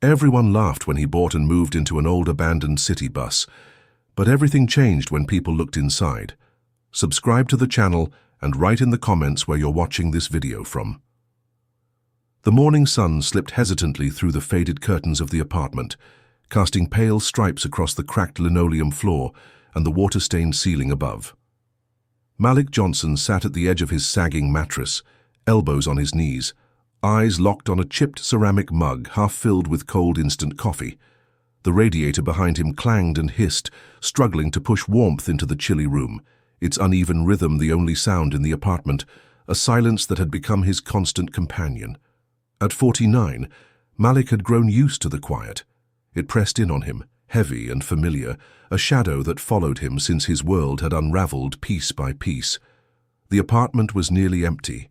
Everyone laughed when he bought and moved into an old abandoned city bus. But everything changed when people looked inside. Subscribe to the channel and write in the comments where you're watching this video from. The morning sun slipped hesitantly through the faded curtains of the apartment, casting pale stripes across the cracked linoleum floor and the water-stained ceiling above. Malik Johnson sat at the edge of his sagging mattress, elbows on his knees, eyes locked on a chipped ceramic mug half filled with cold instant coffee. The radiator behind him clanged and hissed, struggling to push warmth into the chilly room, its uneven rhythm the only sound in the apartment, a silence that had become his constant companion. At 49, Malik had grown used to the quiet. It pressed in on him, heavy and familiar, a shadow that followed him since his world had unraveled piece by piece. The apartment was nearly empty.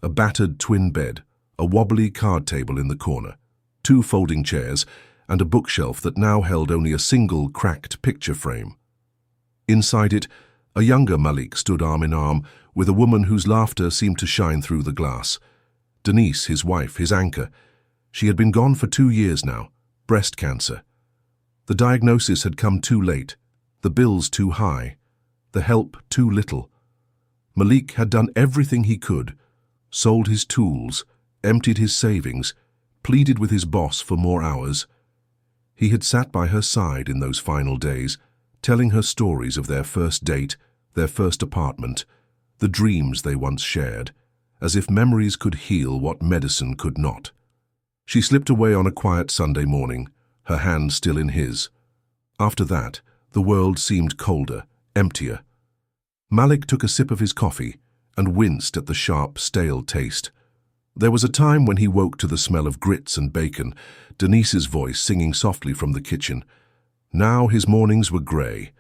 A battered twin bed, a wobbly card table in the corner, 2 folding chairs, and a bookshelf that now held only a single cracked picture frame. Inside it, a younger Malik stood arm in arm with a woman whose laughter seemed to shine through the glass. Denise, his wife, his anchor. She had been gone for 2 years now, breast cancer. The diagnosis had come too late, the bills too high, the help too little. Malik had done everything he could, sold his tools, emptied his savings, pleaded with his boss for more hours. He had sat by her side in those final days, telling her stories of their first date, their first apartment, the dreams they once shared, as if memories could heal what medicine could not. She slipped away on a quiet Sunday morning, her hand still in his. After that, the world seemed colder, emptier. Malik took a sip of his coffee and winced at the sharp, stale taste. There was a time when he woke to the smell of grits and bacon, Denise's voice singing softly from the kitchen. Now his mornings were grey,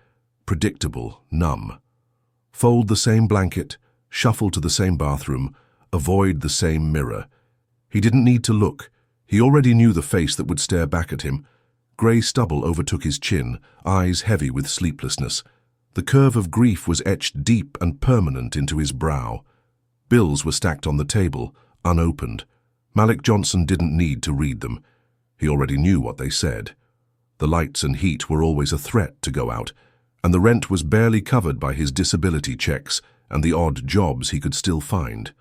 predictable, numb. Fold the same blanket, shuffle to the same bathroom, avoid the same mirror. He didn't need to look. He already knew the face that would stare back at him. Grey stubble overtook his chin, eyes heavy with sleeplessness. The curve of grief was etched deep and permanent into his brow. Bills were stacked on the table, unopened. Malik Johnson didn't need to read them. He already knew what they said. The lights and heat were always a threat to go out, and the rent was barely covered by his disability checks and the odd jobs he could still find.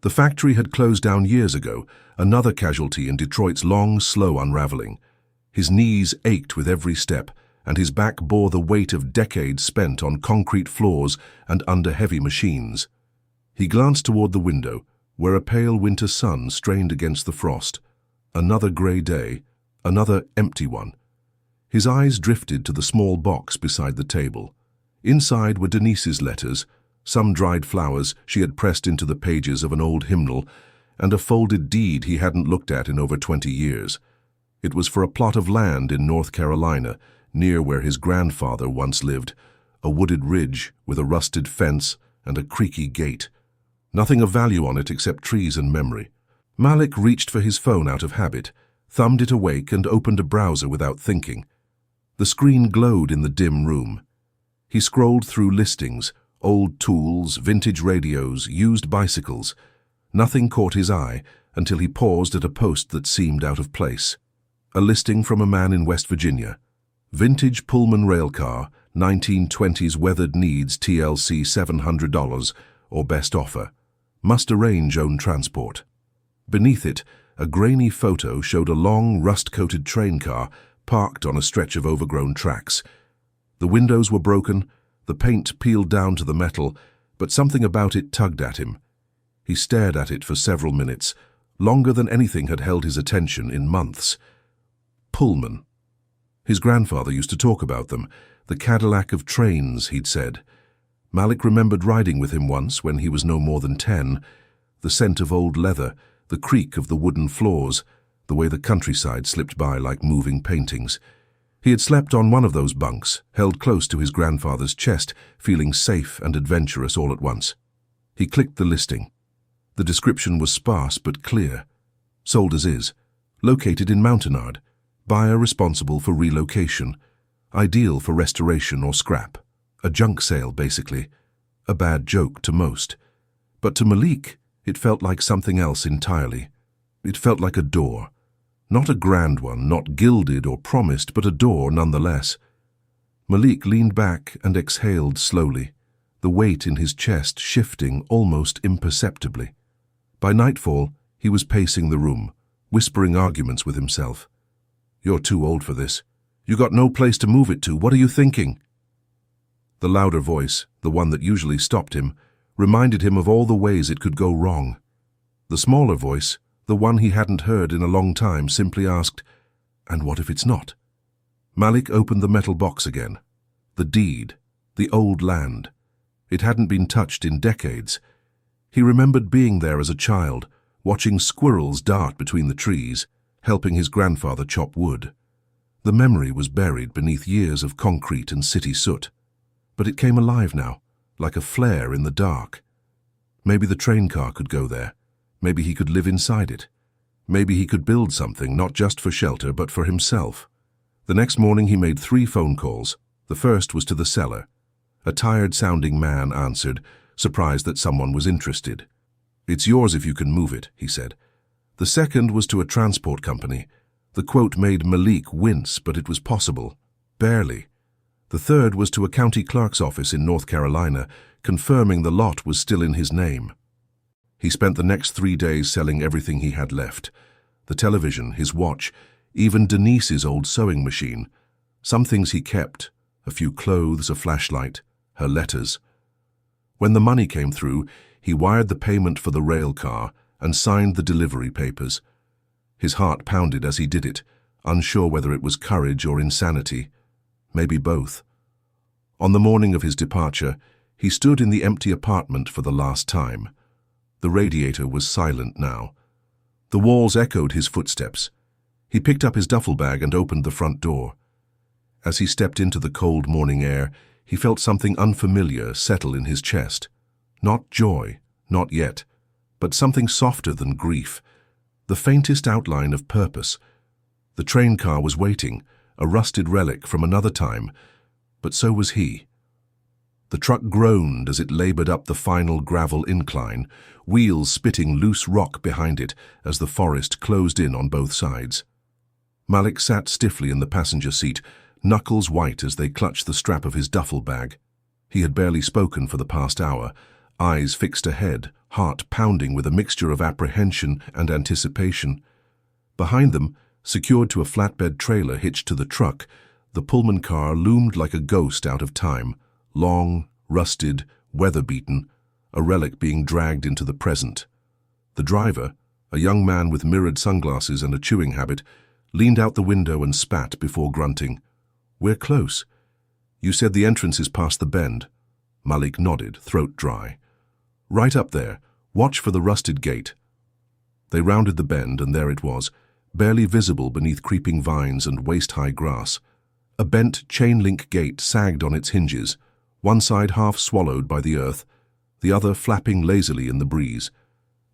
The factory had closed down years ago, another casualty in Detroit's long, slow unraveling. His knees ached with every step, and his back bore the weight of decades spent on concrete floors and under heavy machines. He glanced toward the window, where a pale winter sun strained against the frost. Another grey day, another empty one. His eyes drifted to the small box beside the table. Inside were Denise's letters, some dried flowers she had pressed into the pages of an old hymnal, and a folded deed he hadn't looked at in over 20 years. It was for a plot of land in North Carolina, near where his grandfather once lived, a wooded ridge with a rusted fence and a creaky gate. Nothing of value on it except trees and memory. Malik reached for his phone out of habit, thumbed it awake and opened a browser without thinking. The screen glowed in the dim room. He scrolled through listings, old tools, vintage radios, used bicycles. Nothing caught his eye until he paused at a post that seemed out of place. A listing from a man in West Virginia. Vintage Pullman railcar, 1920s weathered needs TLC $700 or best offer. Must arrange own transport. Beneath it, a grainy photo showed a long, rust-coated train car parked on a stretch of overgrown tracks. The windows were broken, the paint peeled down to the metal, but something about it tugged at him. He stared at it for several minutes, longer than anything had held his attention in months. Pullman. His grandfather used to talk about them, the Cadillac of trains, he'd said. Malik remembered riding with him once when he was no more than 10. The scent of old leather, the creak of the wooden floors, the way the countryside slipped by like moving paintings. He had slept on one of those bunks, held close to his grandfather's chest, feeling safe and adventurous all at once. He clicked the listing. The description was sparse but clear. Sold as is. Located in Mountainard. Buyer responsible for relocation. Ideal for restoration or scrap. A junk sale, basically. A bad joke to most. But to Malik, it felt like something else entirely. It felt like a door. Not a grand one, not gilded or promised, but a door nonetheless. Malik leaned back and exhaled slowly, the weight in his chest shifting almost imperceptibly. By nightfall, he was pacing the room, whispering arguments with himself. "You're too old for this. You got no place to move it to. What are you thinking?" The louder voice, the one that usually stopped him, reminded him of all the ways it could go wrong. The smaller voice, the one he hadn't heard in a long time, simply asked, "And what if it's not?" Malik opened the metal box again. The deed, the old land. It hadn't been touched in decades. He remembered being there as a child, watching squirrels dart between the trees, helping his grandfather chop wood. The memory was buried beneath years of concrete and city soot. But it came alive now, like a flare in the dark. Maybe the train car could go there. Maybe he could live inside it. Maybe he could build something, not just for shelter, but for himself. The next morning he made 3 phone calls. The first was to the seller. A tired-sounding man answered, surprised that someone was interested. "It's yours if you can move it," he said. The second was to a transport company. The quote made Malik wince, but it was possible. Barely. The third was to a county clerk's office in North Carolina, confirming the lot was still in his name. He spent the next 3 days selling everything he had left. The television, his watch, even Denise's old sewing machine. Some things he kept, a few clothes, a flashlight, her letters. When the money came through, he wired the payment for the rail car and signed the delivery papers. His heart pounded as he did it, unsure whether it was courage or insanity. Maybe both. On the morning of his departure, he stood in the empty apartment for the last time. The radiator was silent now. The walls echoed his footsteps. He picked up his duffel bag and opened the front door. As he stepped into the cold morning air, he felt something unfamiliar settle in his chest. Not joy, not yet, but something softer than grief. The faintest outline of purpose. The train car was waiting, a rusted relic from another time, but so was he. The truck groaned as it labored up the final gravel incline, wheels spitting loose rock behind it as the forest closed in on both sides. Malik sat stiffly in the passenger seat, knuckles white as they clutched the strap of his duffel bag. He had barely spoken for the past hour, eyes fixed ahead, heart pounding with a mixture of apprehension and anticipation. Behind them, secured to a flatbed trailer hitched to the truck, the Pullman car loomed like a ghost out of time, long, rusted, weather-beaten, a relic being dragged into the present. The driver, a young man with mirrored sunglasses and a chewing habit, leaned out the window and spat before grunting. "We're close. You said the entrance is past the bend." Malik nodded, throat dry. "Right up there. Watch for the rusted gate." They rounded the bend, and there it was, barely visible beneath creeping vines and waist-high grass. A bent chain-link gate sagged on its hinges, one side half swallowed by the earth, the other flapping lazily in the breeze.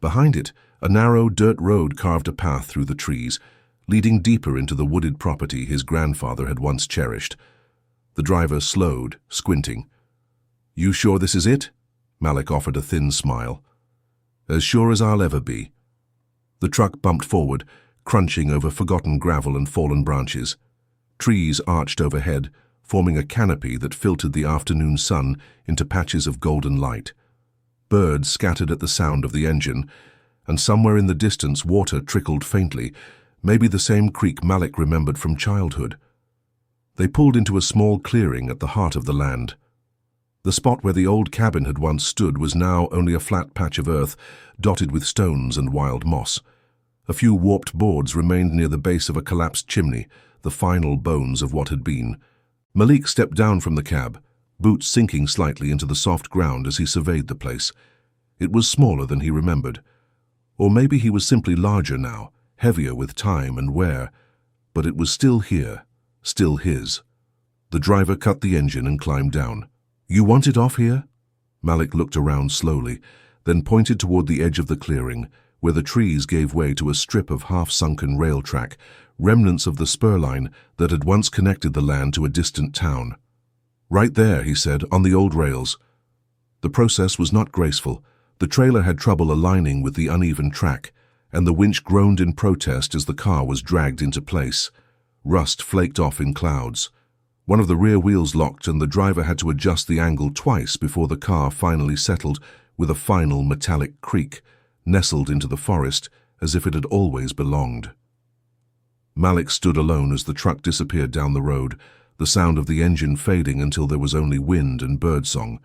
Behind it, a narrow dirt road carved a path through the trees, leading deeper into the wooded property his grandfather had once cherished. The driver slowed, squinting. "You sure this is it?" Malik offered a thin smile. "As sure as I'll ever be." The truck bumped forward, crunching over forgotten gravel and fallen branches. Trees arched overhead, forming a canopy that filtered the afternoon sun into patches of golden light. Birds scattered at the sound of the engine, and somewhere in the distance water trickled faintly, maybe the same creek Malik remembered from childhood. They pulled into a small clearing at the heart of the land. The spot where the old cabin had once stood was now only a flat patch of earth, dotted with stones and wild moss. A few warped boards remained near the base of a collapsed chimney, the final bones of what had been. Malik stepped down from the cab, boots sinking slightly into the soft ground as he surveyed the place. It was smaller than he remembered. Or maybe he was simply larger now, heavier with time and wear. But it was still here, still his. The driver cut the engine and climbed down. "You want it off here?" Malik looked around slowly, then pointed toward the edge of the clearing, where the trees gave way to a strip of half-sunken rail track, remnants of the spur line that had once connected the land to a distant town. "Right there," he said, "on the old rails." The process was not graceful. The trailer had trouble aligning with the uneven track, and the winch groaned in protest as the car was dragged into place. Rust flaked off in clouds. One of the rear wheels locked and the driver had to adjust the angle twice before the car finally settled with a final metallic creak, nestled into the forest as if it had always belonged. Malik stood alone as the truck disappeared down the road, the sound of the engine fading until there was only wind and birdsong.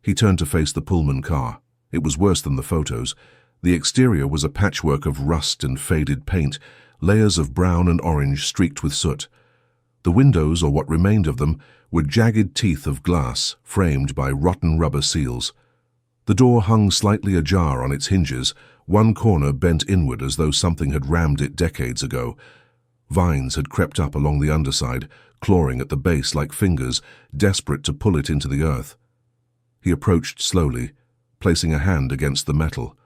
He turned to face the Pullman car. It was worse than the photos. The exterior was a patchwork of rust and faded paint, layers of brown and orange streaked with soot. The windows, or what remained of them, were jagged teeth of glass, framed by rotten rubber seals. The door hung slightly ajar on its hinges, one corner bent inward as though something had rammed it decades ago. Vines had crept up along the underside, clawing at the base like fingers, desperate to pull it into the earth. He approached slowly, placing a hand against the metal.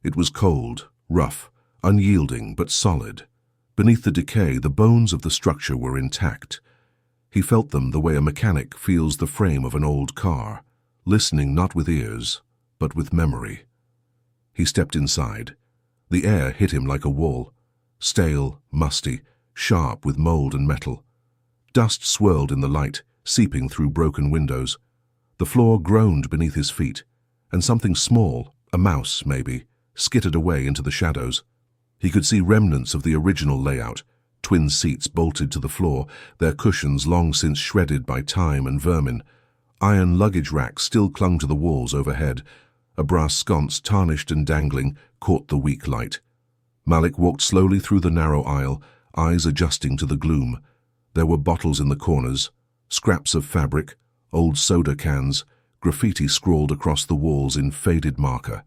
It was cold, rough, unyielding but solid. Beneath the decay, the bones of the structure were intact. He felt them the way a mechanic feels the frame of an old car, listening not with ears, but with memory. He stepped inside. The air hit him like a wall, stale, musty, sharp with mold and metal. Dust swirled in the light, seeping through broken windows. The floor groaned beneath his feet, and something small, a mouse maybe, skittered away into the shadows. He could see remnants of the original layout, twin seats bolted to the floor, their cushions long since shredded by time and vermin. Iron luggage racks still clung to the walls overhead. A brass sconce, tarnished and dangling, caught the weak light. Malik walked slowly through the narrow aisle, eyes adjusting to the gloom. There were bottles in the corners, scraps of fabric, old soda cans, graffiti scrawled across the walls in faded marker.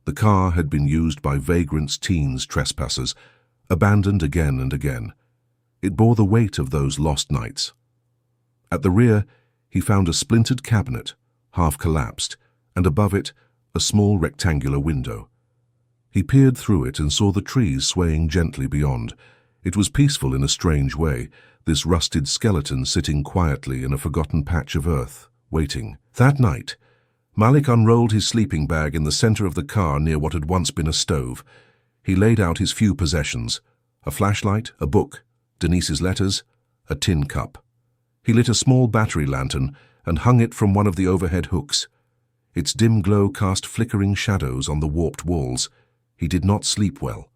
The car had been used by vagrants, teens, trespassers, abandoned again and again. It bore the weight of those lost nights. At the rear, he found a splintered cabinet, half collapsed, and above it, a small rectangular window. He peered through it and saw the trees swaying gently beyond. It was peaceful in a strange way, this rusted skeleton sitting quietly in a forgotten patch of earth, waiting. That night, Malik unrolled his sleeping bag in the center of the car near what had once been a stove. He laid out his few possessions, a flashlight, a book, Denise's letters, a tin cup. He lit a small battery lantern and hung it from one of the overhead hooks. Its dim glow cast flickering shadows on the warped walls. He did not sleep well.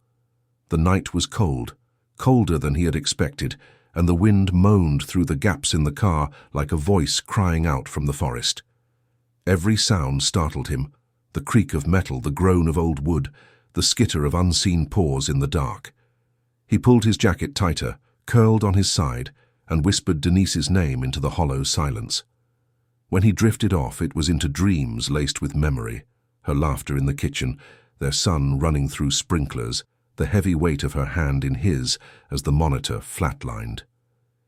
The night was cold, colder than he had expected, and the wind moaned through the gaps in the car like a voice crying out from the forest. Every sound startled him, the creak of metal, the groan of old wood, the skitter of unseen paws in the dark. He pulled his jacket tighter, curled on his side, and whispered Denise's name into the hollow silence. When he drifted off, it was into dreams laced with memory, her laughter in the kitchen, their son running through sprinklers, the heavy weight of her hand in his as the monitor flatlined.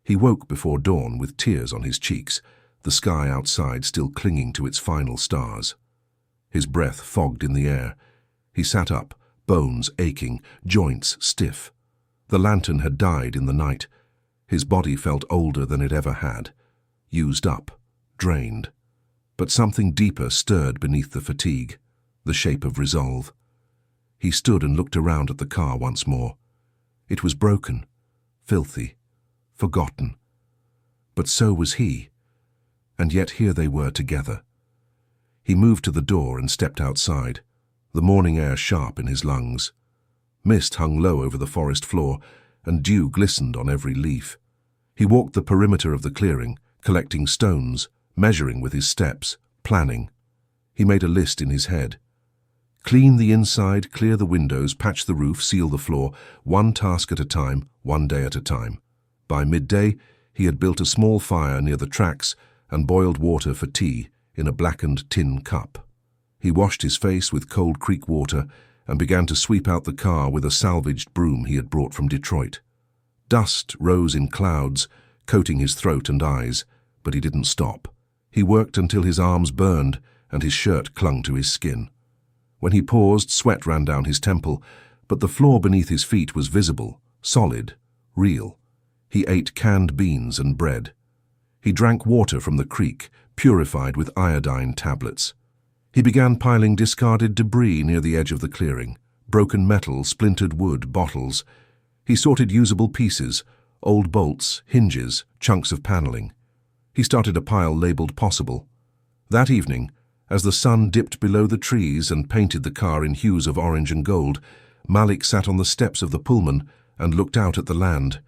He woke before dawn with tears on his cheeks, the sky outside still clinging to its final stars. His breath fogged in the air. He sat up, bones aching, joints stiff. The lantern had died in the night. His body felt older than it ever had, used up, drained. But something deeper stirred beneath the fatigue, the shape of resolve. He stood and looked around at the car once more. It was broken, filthy, forgotten. But so was he. And yet here they were together. He moved to the door and stepped outside, the morning air sharp in his lungs. Mist hung low over the forest floor, and dew glistened on every leaf. He walked the perimeter of the clearing, collecting stones, measuring with his steps, planning. He made a list in his head. Clean the inside, clear the windows, patch the roof, seal the floor, one task at a time, one day at a time. By midday, he had built a small fire near the tracks and boiled water for tea in a blackened tin cup. He washed his face with cold creek water and began to sweep out the car with a salvaged broom he had brought from Detroit. Dust rose in clouds, coating his throat and eyes, but he didn't stop. He worked until his arms burned and his shirt clung to his skin. When he paused, sweat ran down his temple, but the floor beneath his feet was visible, solid, real. He ate canned beans and bread. He drank water from the creek, purified with iodine tablets. He began piling discarded debris near the edge of the clearing, broken metal, splintered wood, bottles. He sorted usable pieces, old bolts, hinges, chunks of paneling. He started a pile labeled possible. That evening, as the sun dipped below the trees and painted the car in hues of orange and gold, Malik sat on the steps of the Pullman and looked out at the land.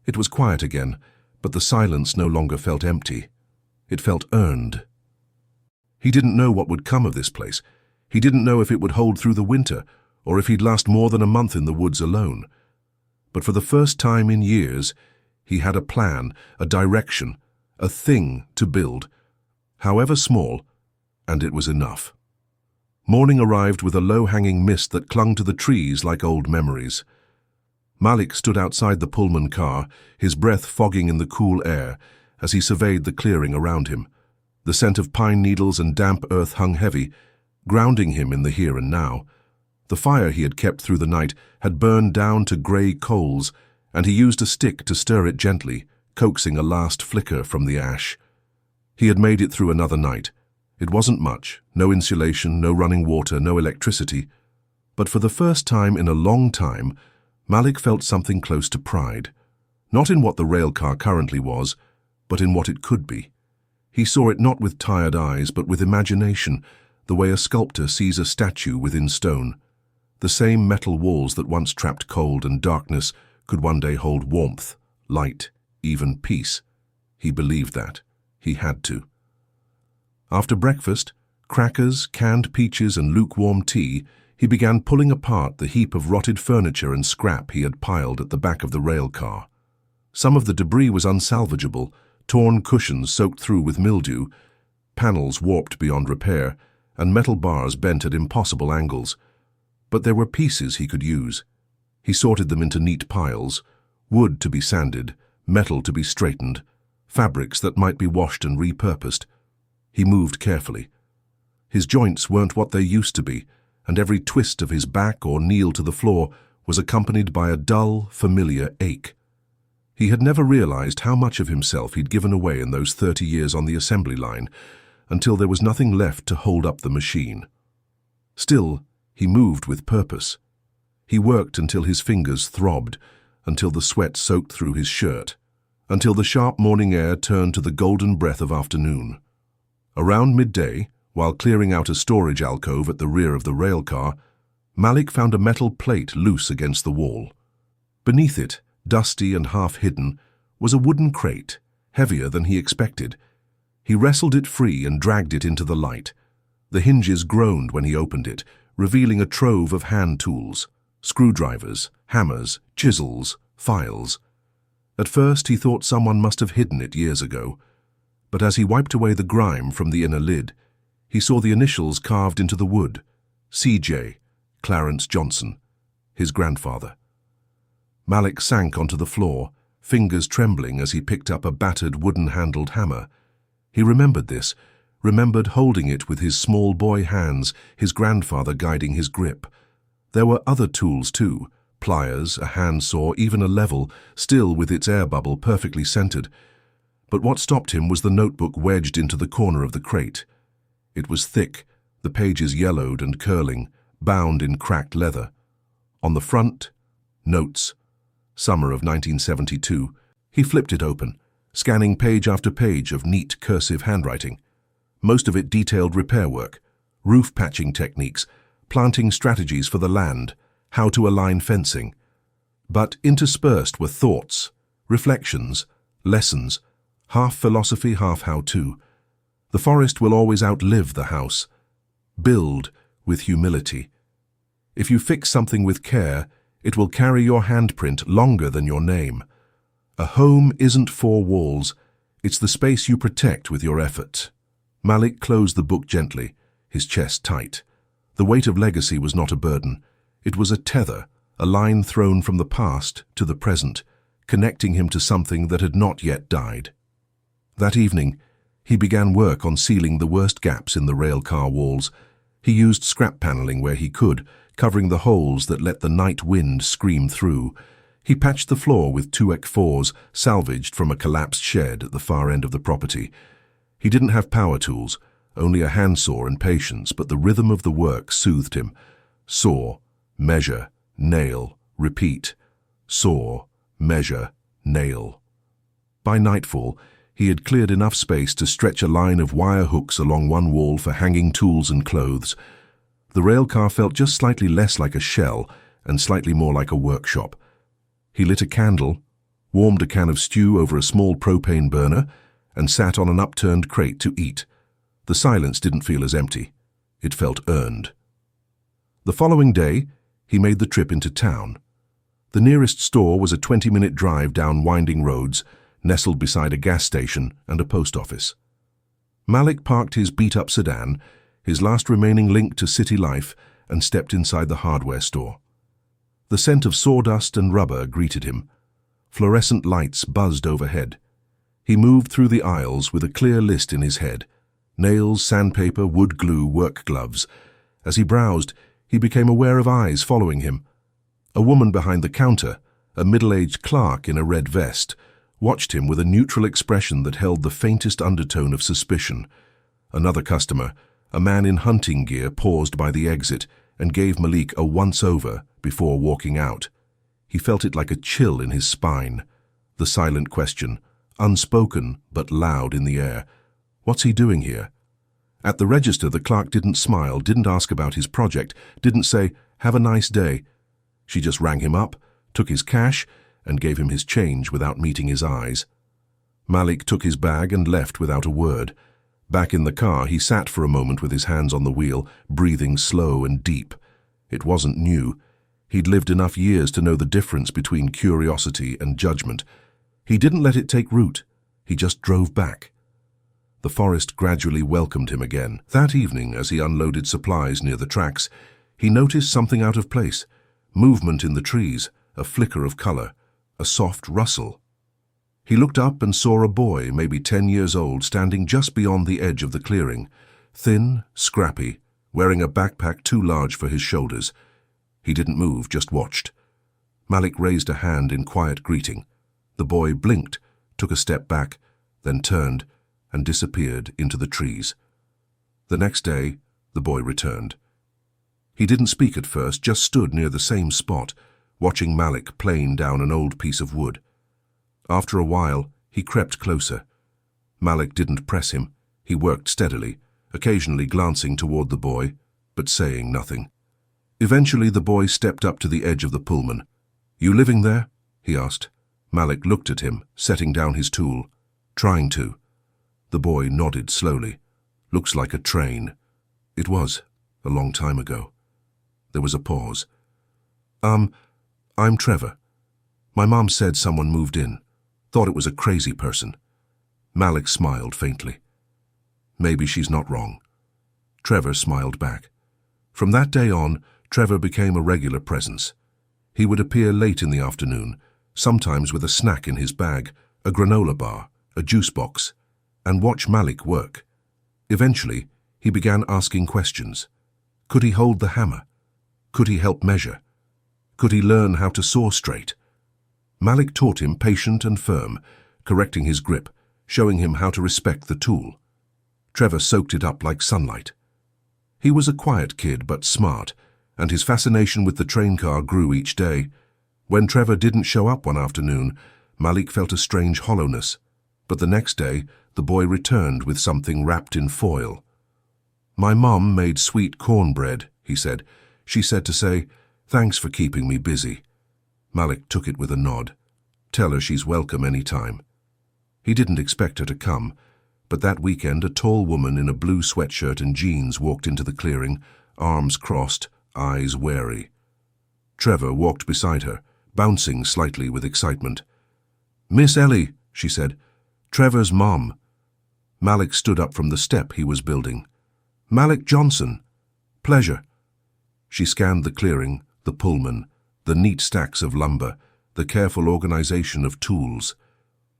It was quiet again, but the silence no longer felt empty. It felt earned. He didn't know what would come of this place. He didn't know if it would hold through the winter, or if he'd last more than a month in the woods alone. But for the first time in years, he had a plan, a direction, a thing to build, however small, and it was enough. Morning arrived with a low-hanging mist that clung to the trees like old memories. Malik stood outside the Pullman car, his breath fogging in the cool air, as he surveyed the clearing around him. The scent of pine needles and damp earth hung heavy, grounding him in the here and now. The fire he had kept through the night had burned down to grey coals, and he used a stick to stir it gently, coaxing a last flicker from the ash. He had made it through another night. It wasn't much, no insulation, no running water, no electricity. But for the first time in a long time, Malik felt something close to pride. Not in what the railcar currently was, but in what it could be. He saw it not with tired eyes, but with imagination, the way a sculptor sees a statue within stone. The same metal walls that once trapped cold and darkness could one day hold warmth, light, even peace. He believed that. He had to. After breakfast, crackers, canned peaches and lukewarm tea, he began pulling apart the heap of rotted furniture and scrap he had piled at the back of the rail car. Some of the debris was unsalvageable, torn cushions soaked through with mildew, panels warped beyond repair, and metal bars bent at impossible angles. But there were pieces he could use. He sorted them into neat piles, wood to be sanded, metal to be straightened, fabrics that might be washed and repurposed. He moved carefully. His joints weren't what they used to be, and every twist of his back or kneel to the floor was accompanied by a dull, familiar ache. He had never realized how much of himself he'd given away in those 30 years on the assembly line, until there was nothing left to hold up the machine. Still, he moved with purpose. He worked until his fingers throbbed, until the sweat soaked through his shirt, until the sharp morning air turned to the golden breath of afternoon. Around midday, while clearing out a storage alcove at the rear of the rail car, Malik found a metal plate loose against the wall. Beneath it, dusty and half-hidden, was a wooden crate, heavier than he expected. He wrestled it free and dragged it into the light. The hinges groaned when he opened it, revealing a trove of hand tools, screwdrivers, hammers, chisels, files. At first he thought someone must have hidden it years ago, but as he wiped away the grime from the inner lid, he saw the initials carved into the wood: C.J., Clarence Johnson, his grandfather. Malik sank onto the floor, fingers trembling as he picked up a battered wooden-handled hammer. He remembered this, remembered holding it with his small boy hands, his grandfather guiding his grip. There were other tools too, pliers, a handsaw, even a level, still with its air bubble perfectly centered. But what stopped him was the notebook wedged into the corner of the crate. It was thick, the pages yellowed and curling, bound in cracked leather. On the front, notes. Summer of 1972. He flipped it open, scanning page after page of neat cursive handwriting. Most of it detailed repair work, roof patching techniques, planting strategies for the land, how to align fencing. But interspersed were thoughts, reflections, lessons, half philosophy, half how-to. The forest will always outlive the house. Build with humility. If you fix something with care, it will carry your handprint longer than your name. A home isn't four walls, it's the space you protect with your effort. Malik closed the book gently, his chest tight. The weight of legacy was not a burden. It was a tether, a line thrown from the past to the present, connecting him to something that had not yet died. That evening, he began work on sealing the worst gaps in the railcar walls. He used scrap paneling where he could, covering the holes that let the night wind scream through. He patched the floor with 2x4s salvaged from a collapsed shed at the far end of the property. He didn't have power tools, only a handsaw and patience, but the rhythm of the work soothed him. Saw, Measure, nail, repeat. Saw, measure, nail. By nightfall, he had cleared enough space to stretch a line of wire hooks along one wall for hanging tools and clothes. The railcar felt just slightly less like a shell and slightly more like a workshop. He lit a candle, warmed a can of stew over a small propane burner, and sat on an upturned crate to eat. The silence didn't feel as empty. It felt earned. The following day, he made the trip into town. The nearest store was a 20-minute drive down winding roads, nestled beside a gas station and a post office. Malik parked his beat-up sedan, his last remaining link to city life, and stepped inside the hardware store. The scent of sawdust and rubber greeted him. Fluorescent lights buzzed overhead. He moved through the aisles with a clear list in his head: nails, sandpaper, wood glue, work gloves. As he browsed, he became aware of eyes following him. A woman behind the counter, a middle-aged clerk in a red vest, watched him with a neutral expression that held the faintest undertone of suspicion. Another customer, a man in hunting gear, paused by the exit and gave Malik a once-over before walking out. He felt it like a chill in his spine. The silent question, unspoken but loud in the air: what's he doing here? At the register, the clerk didn't smile, didn't ask about his project, didn't say, "Have a nice day." She just rang him up, took his cash, and gave him his change without meeting his eyes. Malik took his bag and left without a word. Back in the car, he sat for a moment with his hands on the wheel, breathing slow and deep. It wasn't new. He'd lived enough years to know the difference between curiosity and judgment. He didn't let it take root. He just drove back. The forest gradually welcomed him again. That evening, as he unloaded supplies near the tracks, he noticed something out of place: movement in the trees, a flicker of color, a soft rustle. He looked up and saw a boy, maybe 10 years old, standing just beyond the edge of the clearing, thin, scrappy, wearing a backpack too large for his shoulders. He didn't move, just watched. Malik raised a hand in quiet greeting. The boy blinked, took a step back, then turned and disappeared into the trees. The next day, the boy returned. He didn't speak at first, just stood near the same spot, watching Malik plane down an old piece of wood. After a while, he crept closer. Malik didn't press him. He worked steadily, occasionally glancing toward the boy, but saying nothing. Eventually, the boy stepped up to the edge of the Pullman. "You living there?" he asked. Malik looked at him, setting down his tool. "Trying to." The boy nodded slowly. "Looks like a train." It was, a long time ago. There was a pause. I'm Trevor. My mom said someone moved in. Thought it was a crazy person." Malik smiled faintly. "Maybe she's not wrong." Trevor smiled back. From that day on, Trevor became a regular presence. He would appear late in the afternoon, sometimes with a snack in his bag, a granola bar, a juice box, and watch Malik work. Eventually, he began asking questions. Could he hold the hammer? Could he help measure? Could he learn how to saw straight? Malik taught him, patient and firm, correcting his grip, showing him how to respect the tool. Trevor soaked it up like sunlight. He was a quiet kid, but smart, and his fascination with the train car grew each day. When Trevor didn't show up one afternoon, Malik felt a strange hollowness, but the next day, the boy returned with something wrapped in foil. "My mom made sweet cornbread," he said. "She said to say, 'Thanks for keeping me busy.'" Malik took it with a nod. "Tell her she's welcome any time." He didn't expect her to come, but that weekend a tall woman in a blue sweatshirt and jeans walked into the clearing, arms crossed, eyes wary. Trevor walked beside her, bouncing slightly with excitement. "Miss Ellie," she said. "Trevor's mom." Malik stood up from the step he was building. "Malik Johnson. Pleasure." She scanned the clearing, the Pullman, the neat stacks of lumber, the careful organization of tools.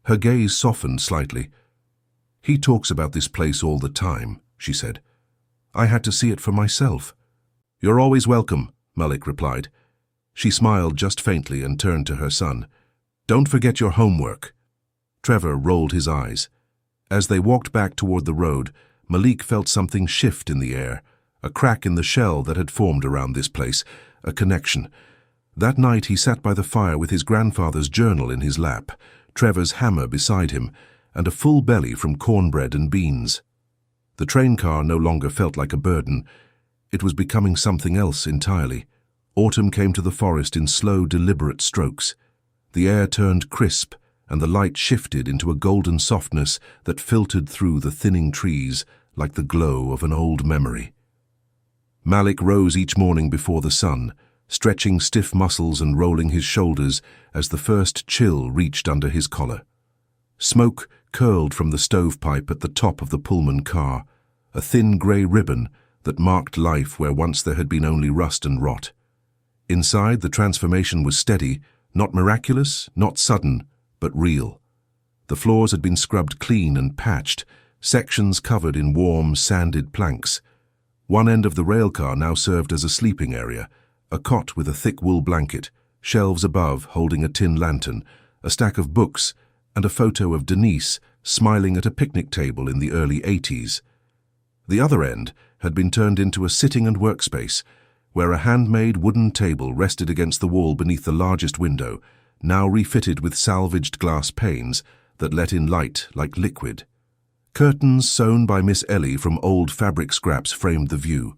Her gaze softened slightly. "He talks about this place all the time," she said. "I had to see it for myself." "You're always welcome," Malik replied. She smiled just faintly and turned to her son. "Don't forget your homework." Trevor rolled his eyes. As they walked back toward the road, Malik felt something shift in the air, a crack in the shell that had formed around this place, a connection. That night he sat by the fire with his grandfather's journal in his lap, Trevor's hammer beside him, and a full belly from cornbread and beans. The train car no longer felt like a burden. It was becoming something else entirely. Autumn came to the forest in slow, deliberate strokes. The air turned crisp, and the light shifted into a golden softness that filtered through the thinning trees like the glow of an old memory. Malik rose each morning before the sun, stretching stiff muscles and rolling his shoulders as the first chill reached under his collar. Smoke curled from the stovepipe at the top of the Pullman car, a thin grey ribbon that marked life where once there had been only rust and rot. Inside, the transformation was steady, not miraculous, not sudden, but real. The floors had been scrubbed clean and patched, sections covered in warm, sanded planks. One end of the railcar now served as a sleeping area, a cot with a thick wool blanket, shelves above holding a tin lantern, a stack of books, and a photo of Denise smiling at a picnic table in the early 80s. The other end had been turned into a sitting and workspace, where a handmade wooden table rested against the wall beneath the largest window, now refitted with salvaged glass panes that let in light like liquid. Curtains sewn by Miss Ellie from old fabric scraps framed the view.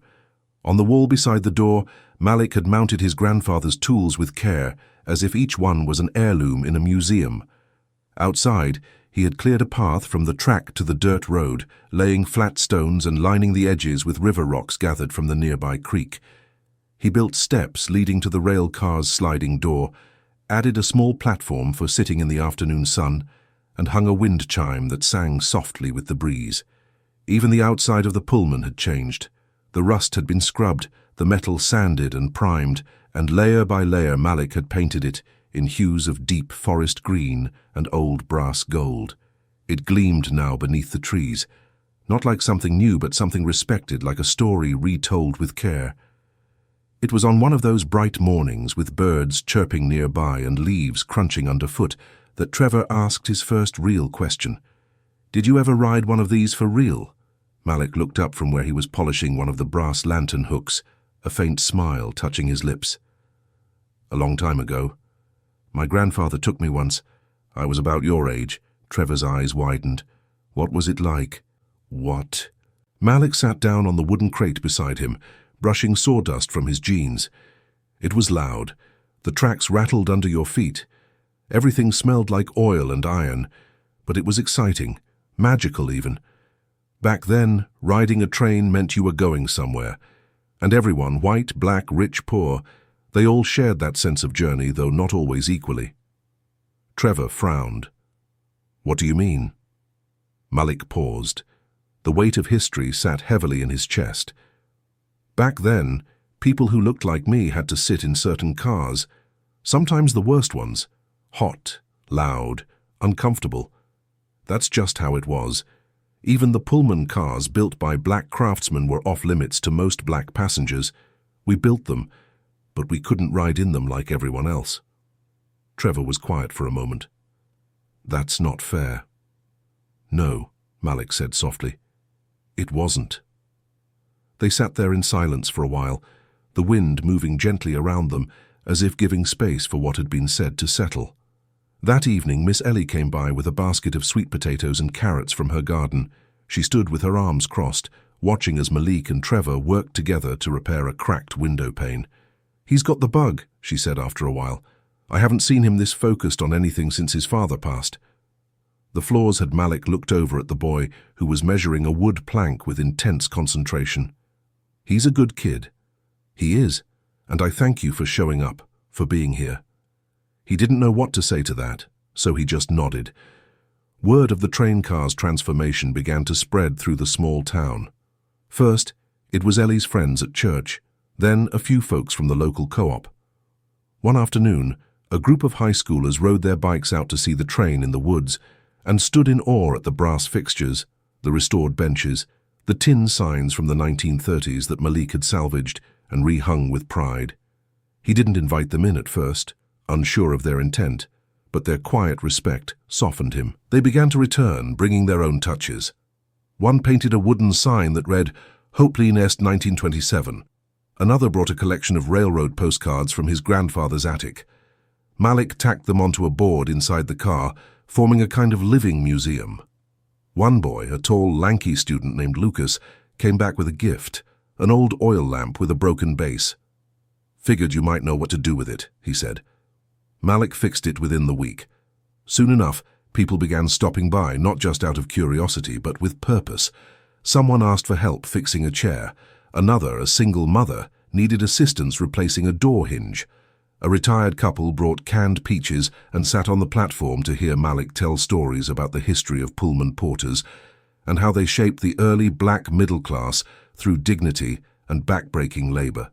On the wall beside the door, Malik had mounted his grandfather's tools with care, as if each one was an heirloom in a museum. Outside, he had cleared a path from the track to the dirt road, laying flat stones and lining the edges with river rocks gathered from the nearby creek. He built steps leading to the rail car's sliding door, added a small platform for sitting in the afternoon sun, and hung a wind chime that sang softly with the breeze. Even the outside of the Pullman had changed. The rust had been scrubbed, the metal sanded and primed, and layer by layer Malik had painted it in hues of deep forest green and old brass gold. It gleamed now beneath the trees, not like something new but something respected, like a story retold with care. It was on one of those bright mornings, with birds chirping nearby and leaves crunching underfoot, that Trevor asked his first real question. "Did you ever ride one of these for real?" Malik looked up from where he was polishing one of the brass lantern hooks, a faint smile touching his lips. "A long time ago. My grandfather took me once. I was about your age." Trevor's eyes widened. "What was it like?" "What?" Malik sat down on the wooden crate beside him, brushing sawdust from his jeans. "It was loud. The tracks rattled under your feet. Everything smelled like oil and iron, but it was exciting, magical even. Back then, riding a train meant you were going somewhere, and everyone, white, black, rich, poor, they all shared that sense of journey, though not always equally." Trevor frowned. "What do you mean?" Malik paused. The weight of history sat heavily in his chest. "Back then, people who looked like me had to sit in certain cars, sometimes the worst ones. Hot, loud, uncomfortable. That's just how it was. Even the Pullman cars built by black craftsmen were off-limits to most black passengers. We built them, but we couldn't ride in them like everyone else." Trevor was quiet for a moment. "That's not fair." "No," Malik said softly. "It wasn't." They sat there in silence for a while, the wind moving gently around them, as if giving space for what had been said to settle. That evening, Miss Ellie came by with a basket of sweet potatoes and carrots from her garden. She stood with her arms crossed, watching as Malik and Trevor worked together to repair a cracked window pane. "He's got the bug," she said after a while. "I haven't seen him this focused on anything since his father passed." The floors had Malik looked over at the boy, who was measuring a wood plank with intense concentration. "He's a good kid." "He is, and I thank you for showing up, for being here." He didn't know what to say to that, so he just nodded. Word of the train car's transformation began to spread through the small town. First, it was Ellie's friends at church, then a few folks from the local co-op. One afternoon, a group of high schoolers rode their bikes out to see the train in the woods and stood in awe at the brass fixtures, the restored benches, the tin signs from the 1930s that Malik had salvaged and rehung with pride. He didn't invite them in at first, unsure of their intent, but their quiet respect softened him. They began to return, bringing their own touches. One painted a wooden sign that read, "Hopley Nest 1927. Another brought a collection of railroad postcards from his grandfather's attic. Malik tacked them onto a board inside the car, forming a kind of living museum. One boy, a tall, lanky student named Lucas, came back with a gift, an old oil lamp with a broken base. "Figured you might know what to do with it," he said. Malik fixed it within the week. Soon enough, people began stopping by, not just out of curiosity, but with purpose. Someone asked for help fixing a chair. Another, a single mother, needed assistance replacing a door hinge. A retired couple brought canned peaches and sat on the platform to hear Malik tell stories about the history of Pullman porters and how they shaped the early black middle class through dignity and backbreaking labor.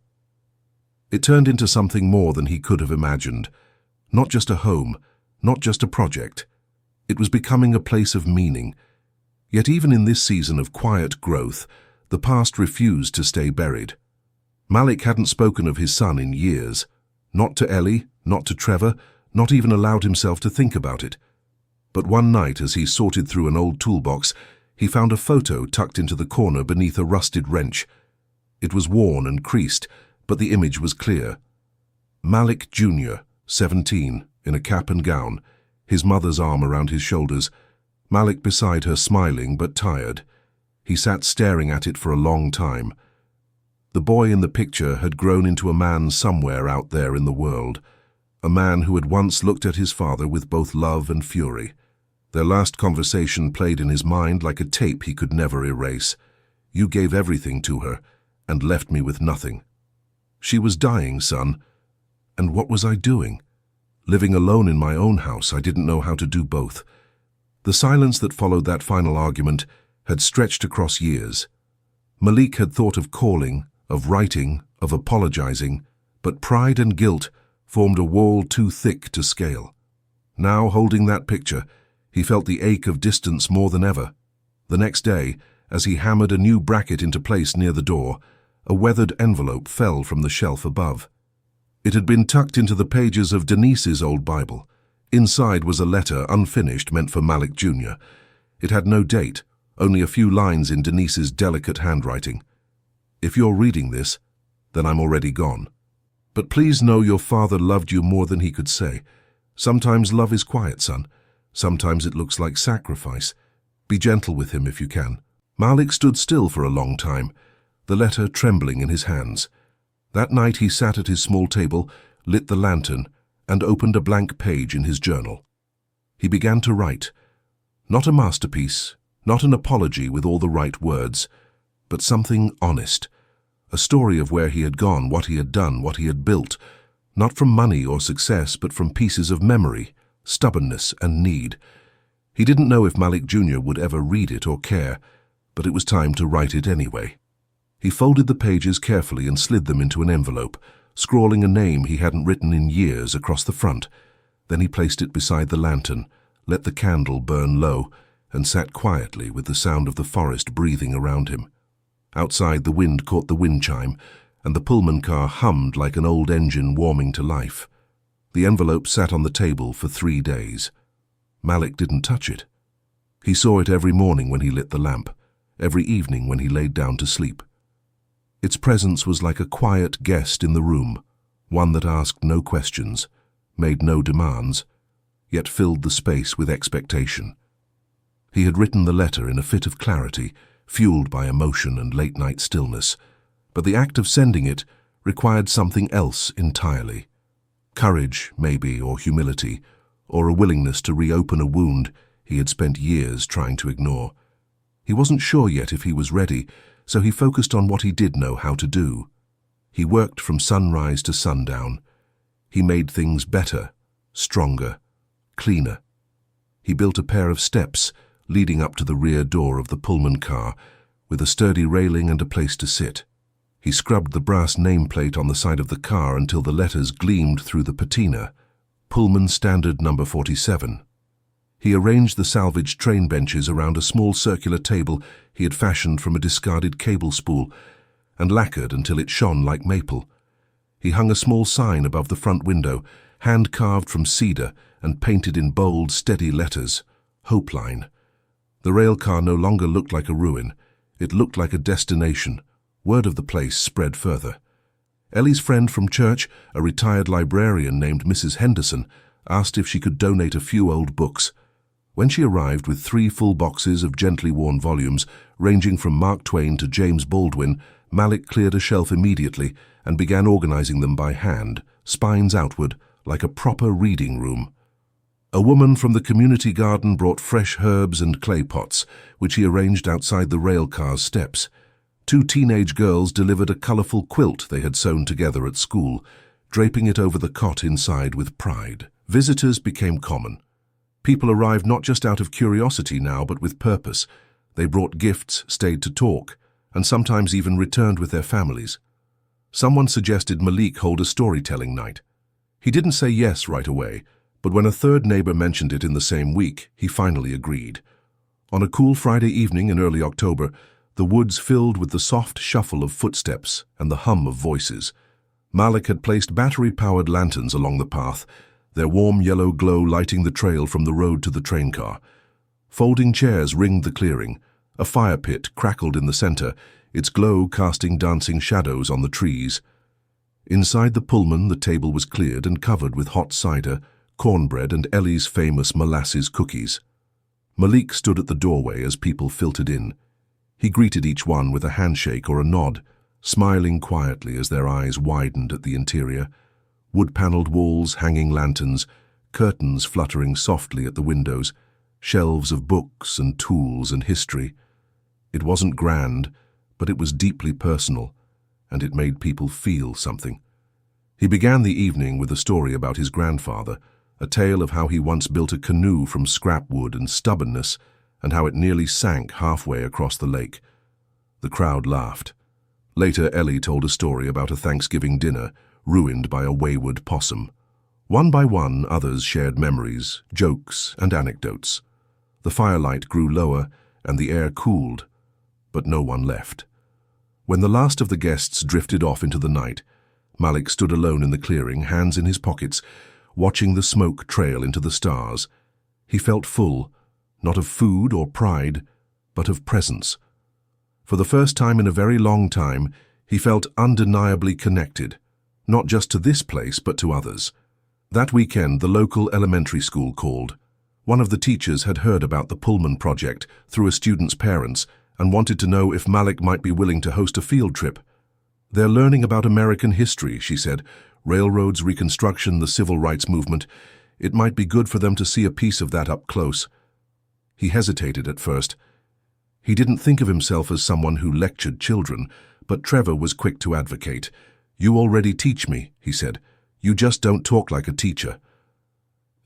It turned into something more than he could have imagined. Not just a home, not just a project. It was becoming a place of meaning. Yet even in this season of quiet growth, the past refused to stay buried. Malik hadn't spoken of his son in years. Not to Ellie, not to Trevor, not even allowed himself to think about it. But one night, as he sorted through an old toolbox, he found a photo tucked into the corner beneath a rusted wrench. It was worn and creased, but the image was clear. Malik Jr., 17, in a cap and gown, his mother's arm around his shoulders, Malik beside her smiling but tired. He sat staring at it for a long time. The boy in the picture had grown into a man somewhere out there in the world, a man who had once looked at his father with both love and fury. Their last conversation played in his mind like a tape he could never erase. "You gave everything to her and left me with nothing. She was dying, son. And what was I doing? Living alone in my own house, I didn't know how to do both." The silence that followed that final argument had stretched across years. Malik had thought of calling, of writing, of apologizing, but pride and guilt formed a wall too thick to scale. Now, holding that picture, he felt the ache of distance more than ever. The next day, as he hammered a new bracket into place near the door, a weathered envelope fell from the shelf above. It had been tucked into the pages of Denise's old Bible. Inside was a letter, unfinished, meant for Malik Jr. It had no date, only a few lines in Denise's delicate handwriting. "If you're reading this, then I'm already gone. But please know your father loved you more than he could say. Sometimes love is quiet, son. Sometimes it looks like sacrifice. Be gentle with him if you can." Malik stood still for a long time, the letter trembling in his hands. That night he sat at his small table, lit the lantern, and opened a blank page in his journal. He began to write. Not a masterpiece, not an apology with all the right words, but something honest. A story of where he had gone, what he had done, what he had built, not from money or success, but from pieces of memory, stubbornness and need. He didn't know if Malik Jr. would ever read it or care, but it was time to write it anyway. He folded the pages carefully and slid them into an envelope, scrawling a name he hadn't written in years across the front. Then he placed it beside the lantern, let the candle burn low, and sat quietly with the sound of the forest breathing around him. Outside, the wind caught the wind chime, and the Pullman car hummed like an old engine warming to life. The envelope sat on the table for 3 days. Malik didn't touch it. He saw it every morning when he lit the lamp, every evening when he laid down to sleep. Its presence was like a quiet guest in the room, one that asked no questions, made no demands, yet filled the space with expectation. He had written the letter in a fit of clarity, fueled by emotion and late-night stillness, but the act of sending it required something else entirely. Courage, maybe, or humility, or a willingness to reopen a wound he had spent years trying to ignore. He wasn't sure yet if he was ready, so he focused on what he did know how to do. He worked from sunrise to sundown. He made things better, stronger, cleaner. He built a pair of steps leading up to the rear door of the Pullman car, with a sturdy railing and a place to sit. He scrubbed the brass nameplate on the side of the car until the letters gleamed through the patina. Pullman Standard Number 47. He arranged the salvaged train benches around a small circular table he had fashioned from a discarded cable spool, and lacquered until it shone like maple. He hung a small sign above the front window, hand-carved from cedar and painted in bold, steady letters, Hope Line. The rail car no longer looked like a ruin. It looked like a destination. Word of the place spread further. Ellie's friend from church, a retired librarian named Mrs. Henderson, asked if she could donate a few old books. When she arrived with 3 full boxes of gently worn volumes, ranging from Mark Twain to James Baldwin, Malik cleared a shelf immediately and began organizing them by hand, spines outward, like a proper reading room. A woman from the community garden brought fresh herbs and clay pots, which he arranged outside the rail car's steps. 2 teenage girls delivered a colorful quilt they had sewn together at school, draping it over the cot inside with pride. Visitors became common. People arrived not just out of curiosity now, but with purpose. They brought gifts, stayed to talk, and sometimes even returned with their families. Someone suggested Malik hold a storytelling night. He didn't say yes right away, but when a third neighbor mentioned it in the same week, he finally agreed. On a cool Friday evening in early October, the woods filled with the soft shuffle of footsteps and the hum of voices. Malik had placed battery-powered lanterns along the path, their warm yellow glow lighting the trail from the road to the train car. Folding chairs ringed the clearing. A fire pit crackled in the center, its glow casting dancing shadows on the trees. Inside the Pullman, the table was cleared and covered with hot cider, cornbread, and Ellie's famous molasses cookies. Malik stood at the doorway as people filtered in. He greeted each one with a handshake or a nod, smiling quietly as their eyes widened at the interior. Wood-paneled walls, hanging lanterns, curtains fluttering softly at the windows, shelves of books and tools and history. It wasn't grand, but it was deeply personal, and it made people feel something. He began the evening with a story about his grandfather, a tale of how he once built a canoe from scrap wood and stubbornness, and how it nearly sank halfway across the lake. The crowd laughed. Later, Ellie told a story about a Thanksgiving dinner ruined by a wayward possum. One by one, others shared memories, jokes, and anecdotes. The firelight grew lower, and the air cooled, but no one left. When the last of the guests drifted off into the night, Malik stood alone in the clearing, hands in his pockets, watching the smoke trail into the stars. He felt full, not of food or pride, but of presence. For the first time in a very long time, he felt undeniably connected, not just to this place, but to others. That weekend, the local elementary school called. One of the teachers had heard about the Pullman project through a student's parents and wanted to know if Malik might be willing to host a field trip. "They're learning about American history," she said, "railroads, Reconstruction, the civil rights movement. It might be good for them to see a piece of that up close." He hesitated at first. He didn't think of himself as someone who lectured children, but Trevor was quick to advocate. "You already teach me," he said. "You just don't talk like a teacher."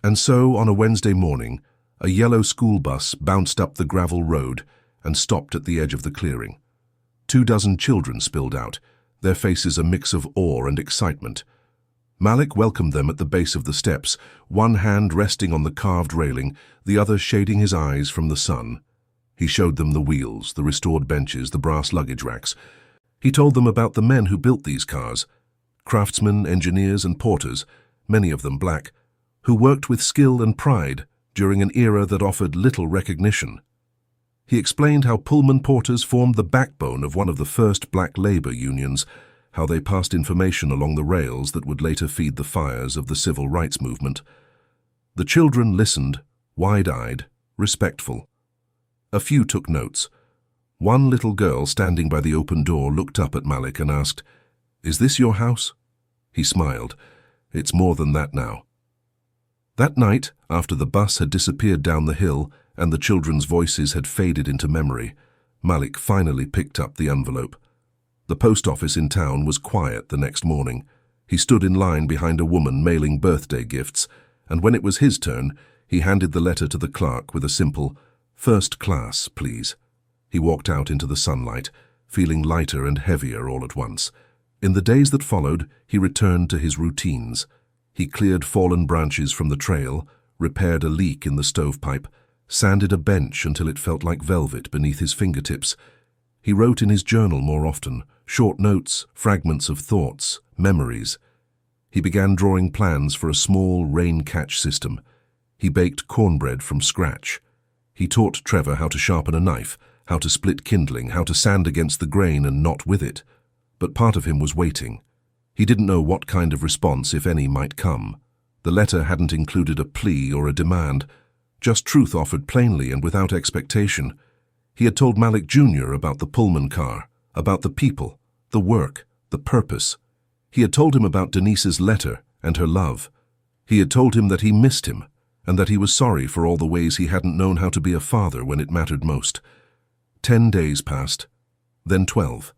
And so, on a Wednesday morning, a yellow school bus bounced up the gravel road and stopped at the edge of the clearing. 24 children spilled out, their faces a mix of awe and excitement. Malik welcomed them at the base of the steps, one hand resting on the carved railing, the other shading his eyes from the sun. He showed them the wheels, the restored benches, the brass luggage racks. He told them about the men who built these cars, craftsmen, engineers, and porters, many of them black, who worked with skill and pride during an era that offered little recognition. He explained how Pullman porters formed the backbone of one of the first black labor unions, how they passed information along the rails that would later feed the fires of the civil rights movement. The children listened, wide-eyed, respectful. A few took notes. One little girl standing by the open door looked up at Malik and asked, "Is this your house?" He smiled. "It's more than that now." That night, after the bus had disappeared down the hill and the children's voices had faded into memory, Malik finally picked up the envelope. The post office in town was quiet the next morning. He stood in line behind a woman mailing birthday gifts, and when it was his turn, he handed the letter to the clerk with a simple, "First class, please." He walked out into the sunlight, feeling lighter and heavier all at once. In the days that followed, he returned to his routines. He cleared fallen branches from the trail, repaired a leak in the stovepipe, sanded a bench until it felt like velvet beneath his fingertips. He wrote in his journal more often, short notes, fragments of thoughts, memories. He began drawing plans for a small rain-catch system. He baked cornbread from scratch. He taught Trevor how to sharpen a knife, how to split kindling, how to sand against the grain and not with it. But part of him was waiting. He didn't know what kind of response, if any, might come. The letter hadn't included a plea or a demand, just truth offered plainly and without expectation. He had told Malik Jr. about the Pullman car, about the people, the work, the purpose. He had told him about Denise's letter and her love. He had told him that he missed him and that he was sorry for all the ways he hadn't known how to be a father when it mattered most. 10 days passed, then 12.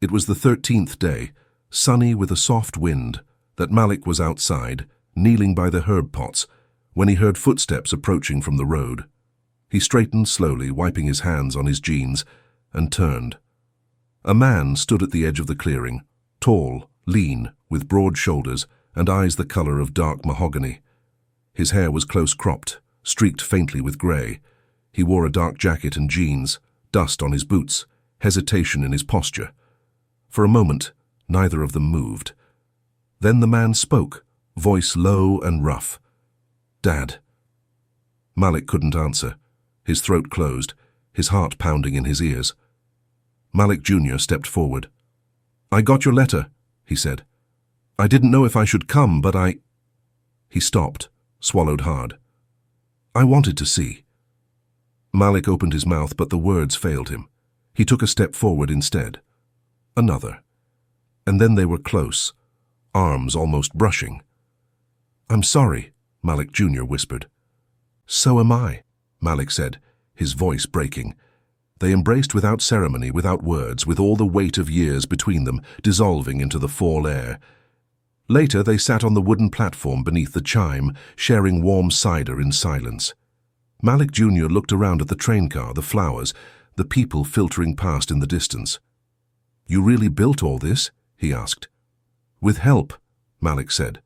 It was the 13th day, sunny with a soft wind, that Malik was outside, kneeling by the herb pots, when he heard footsteps approaching from the road. He straightened slowly, wiping his hands on his jeans, and turned. A man stood at the edge of the clearing, tall, lean, with broad shoulders and eyes the color of dark mahogany. His hair was close-cropped, streaked faintly with gray. He wore a dark jacket and jeans, dust on his boots, hesitation in his posture. For a moment, neither of them moved. Then the man spoke, voice low and rough. "Dad." Malik couldn't answer. His throat closed, his heart pounding in his ears. Malik Jr. stepped forward. "I got your letter," he said. "I didn't know if I should come, but I—" He stopped, swallowed hard. "I wanted to see." Malik opened his mouth, but the words failed him. He took a step forward instead. Another. And then they were close, arms almost brushing. "I'm sorry," Malik Jr. whispered. "So am I," Malik said, his voice breaking. They embraced without ceremony, without words, with all the weight of years between them, dissolving into the fall air. Later they sat on the wooden platform beneath the chime, sharing warm cider in silence. Malik Jr. looked around at the train car, the flowers, the people filtering past in the distance. "You really built all this?" he asked. "With help," Malik said.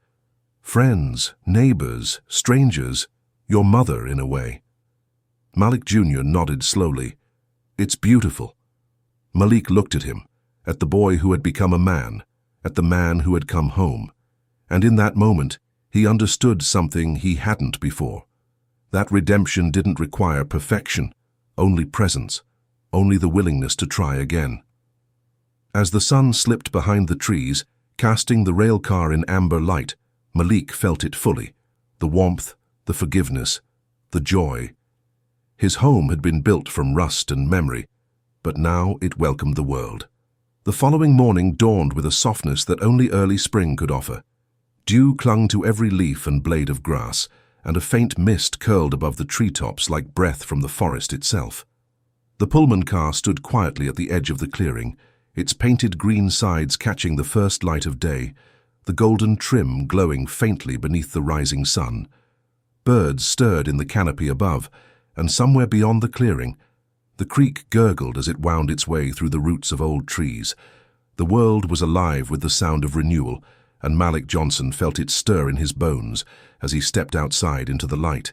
"Friends, neighbors, strangers, your mother in a way." Malik Jr. nodded slowly. "It's beautiful." Malik looked at him, at the boy who had become a man, at the man who had come home. And in that moment, he understood something he hadn't before. That redemption didn't require perfection, only presence, only the willingness to try again. As the sun slipped behind the trees, casting the rail car in amber light, Malik felt it fully, the warmth, the forgiveness, the joy. His home had been built from rust and memory, but now it welcomed the world. The following morning dawned with a softness that only early spring could offer. Dew clung to every leaf and blade of grass, and a faint mist curled above the treetops like breath from the forest itself. The Pullman car stood quietly at the edge of the clearing, its painted green sides catching the first light of day, the golden trim glowing faintly beneath the rising sun. Birds stirred in the canopy above, and somewhere beyond the clearing, the creek gurgled as it wound its way through the roots of old trees. The world was alive with the sound of renewal, and Malik Johnson felt it stir in his bones as he stepped outside into the light.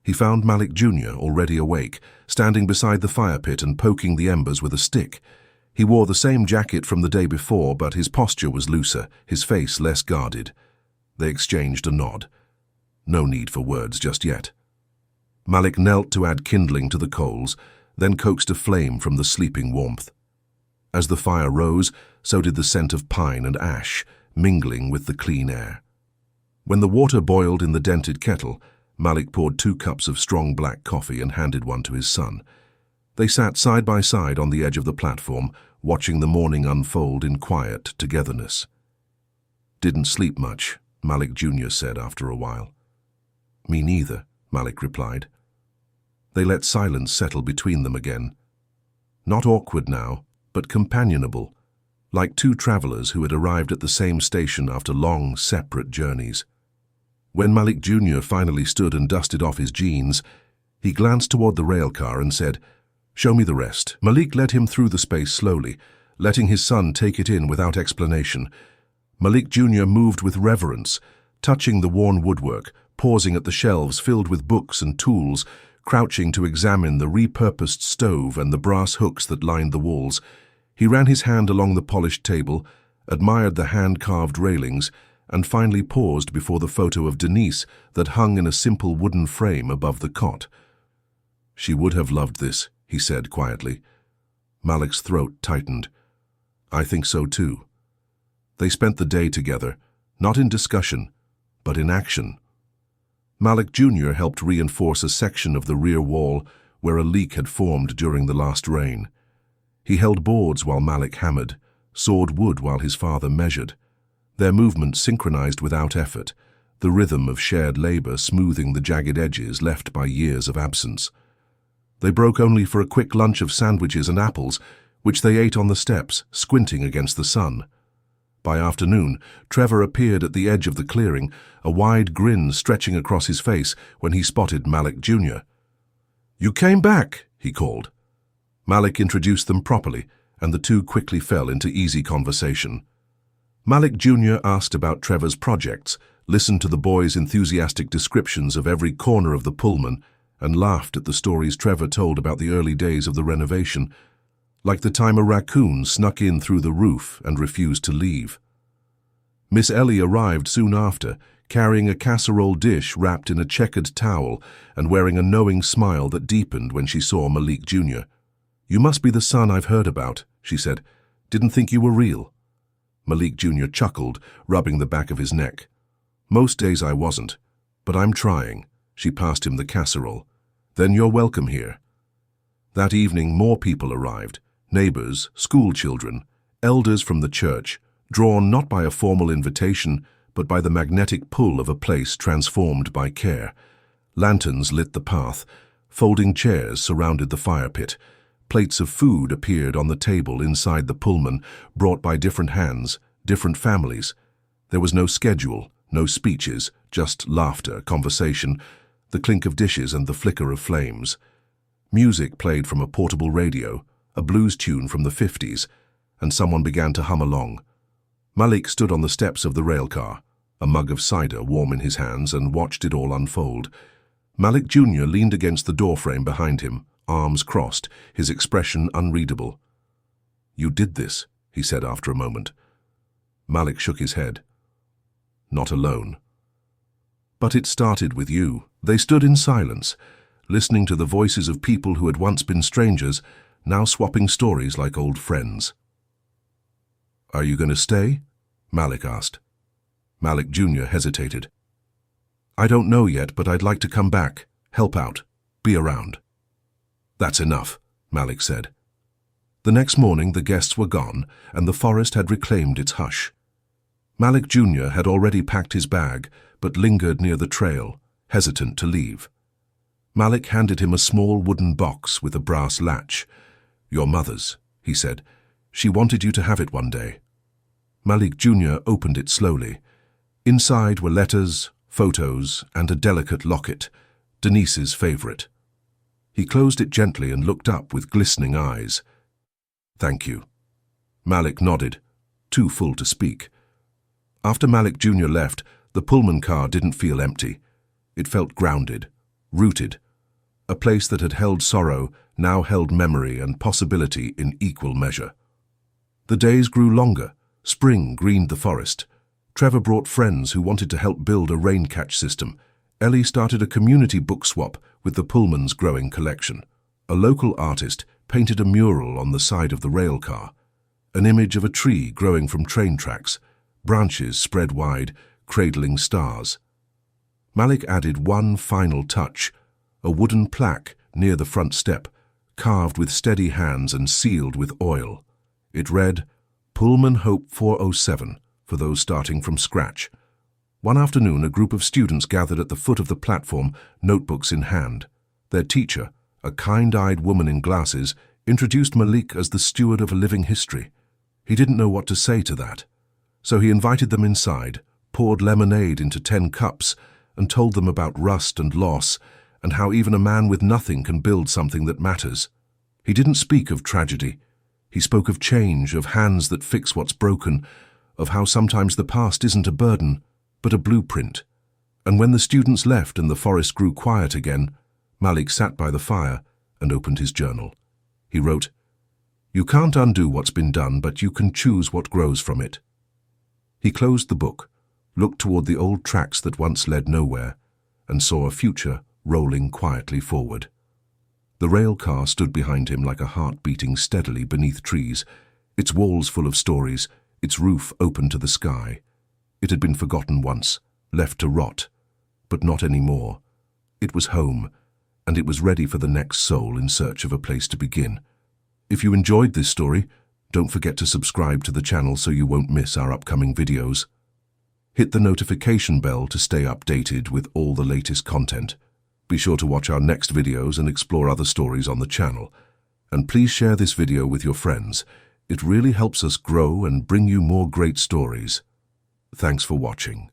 He found Malik Jr. already awake, standing beside the fire pit and poking the embers with a stick. He wore the same jacket from the day before, but his posture was looser, his face less guarded. They exchanged a nod. No need for words just yet. Malik knelt to add kindling to the coals, then coaxed a flame from the sleeping warmth. As the fire rose, so did the scent of pine and ash, mingling with the clean air. When the water boiled in the dented kettle, Malik poured 2 cups of strong black coffee and handed one to his son. They sat side by side on the edge of the platform, watching the morning unfold in quiet togetherness. "Didn't sleep much," Malik Jr. said after a while. "Me neither," Malik replied. They let silence settle between them again. Not awkward now, but companionable, like 2 travelers who had arrived at the same station after long, separate journeys. When Malik Jr. finally stood and dusted off his jeans, he glanced toward the rail car and said, "Show me the rest." Malik led him through the space slowly, letting his son take it in without explanation. Malik Jr. moved with reverence, touching the worn woodwork, pausing at the shelves filled with books and tools, crouching to examine the repurposed stove and the brass hooks that lined the walls. He ran his hand along the polished table, admired the hand-carved railings, and finally paused before the photo of Denise that hung in a simple wooden frame above the cot. "She would have loved this," he said quietly. Malik's throat tightened. "I think so too." They spent the day together, not in discussion, but in action. Malik Jr. helped reinforce a section of the rear wall where a leak had formed during the last rain. He held boards while Malik hammered, sawed wood while his father measured. Their movements synchronized without effort, the rhythm of shared labor smoothing the jagged edges left by years of absence. They broke only for a quick lunch of sandwiches and apples, which they ate on the steps, squinting against the sun. By afternoon, Trevor appeared at the edge of the clearing, a wide grin stretching across his face when he spotted Malik Jr. "You came back," he called. Malik introduced them properly, and the two quickly fell into easy conversation. Malik Jr. asked about Trevor's projects, listened to the boys' enthusiastic descriptions of every corner of the Pullman, and laughed at the stories Trevor told about the early days of the renovation, like the time a raccoon snuck in through the roof and refused to leave. Miss Ellie arrived soon after, carrying a casserole dish wrapped in a checkered towel and wearing a knowing smile that deepened when she saw Malik Jr. "You must be the son I've heard about," she said. "Didn't think you were real." Malik Jr. chuckled, rubbing the back of his neck. "Most days I wasn't, but I'm trying." She passed him the casserole. "Then you're welcome here." That evening more people arrived, neighbors, school children, elders from the church, drawn not by a formal invitation, but by the magnetic pull of a place transformed by care. Lanterns lit the path, folding chairs surrounded the fire pit. Plates of food appeared on the table inside the Pullman, brought by different hands, different families. There was no schedule, no speeches, just laughter, conversation, the clink of dishes and the flicker of flames. Music played from a portable radio, a blues tune from the 50s, and someone began to hum along. Malik stood on the steps of the railcar, a mug of cider warm in his hands, and watched it all unfold. Malik Jr. leaned against the doorframe behind him, arms crossed, his expression unreadable. "You did this," he said after a moment. Malik shook his head. "Not alone." "But it started with you." They stood in silence, listening to the voices of people who had once been strangers, now swapping stories like old friends. "Are you going to stay?" Malik asked. Malik Jr. hesitated. "I don't know yet, but I'd like to come back, help out, be around." "That's enough," Malik said. The next morning the guests were gone, and the forest had reclaimed its hush. Malik Jr. had already packed his bag, but lingered near the trail, hesitant to leave. Malik handed him a small wooden box with a brass latch. "Your mother's," he said. "She wanted you to have it one day." Malik Jr. opened it slowly. Inside were letters, photos, and a delicate locket, Denise's favorite. He closed it gently and looked up with glistening eyes. "Thank you." Malik nodded, too full to speak. After Malik Jr. left, the Pullman car didn't feel empty. It felt grounded, rooted. A place that had held sorrow now held memory and possibility in equal measure. The days grew longer. Spring greened the forest. Trevor brought friends who wanted to help build a rain catch system. Ellie started a community book swap with the Pullman's growing collection. A local artist painted a mural on the side of the rail car, an image of a tree growing from train tracks, branches spread wide, cradling stars. Malik added one final touch, a wooden plaque near the front step, carved with steady hands and sealed with oil. It read, "Pullman Hope 407, for those starting from scratch." One afternoon, a group of students gathered at the foot of the platform, notebooks in hand. Their teacher, a kind-eyed woman in glasses, introduced Malik as the steward of a living history. He didn't know what to say to that. So he invited them inside, poured lemonade into 10 cups, and told them about rust and loss, and how even a man with nothing can build something that matters. He didn't speak of tragedy. He spoke of change, of hands that fix what's broken, of how sometimes the past isn't a burden, but a blueprint. And when the students left and the forest grew quiet again, Malik sat by the fire and opened his journal. He wrote, "You can't undo what's been done, but you can choose what grows from it." He closed the book, looked toward the old tracks that once led nowhere, and saw a future rolling quietly forward. The rail car stood behind him like a heart beating steadily beneath trees, its walls full of stories, its roof open to the sky. It had been forgotten once, left to rot, but not anymore. It was home, and it was ready for the next soul in search of a place to begin. If you enjoyed this story, don't forget to subscribe to the channel so you won't miss our upcoming videos. Hit the notification bell to stay updated with all the latest content. Be sure to watch our next videos and explore other stories on the channel. And please share this video with your friends. It really helps us grow and bring you more great stories. Thanks for watching.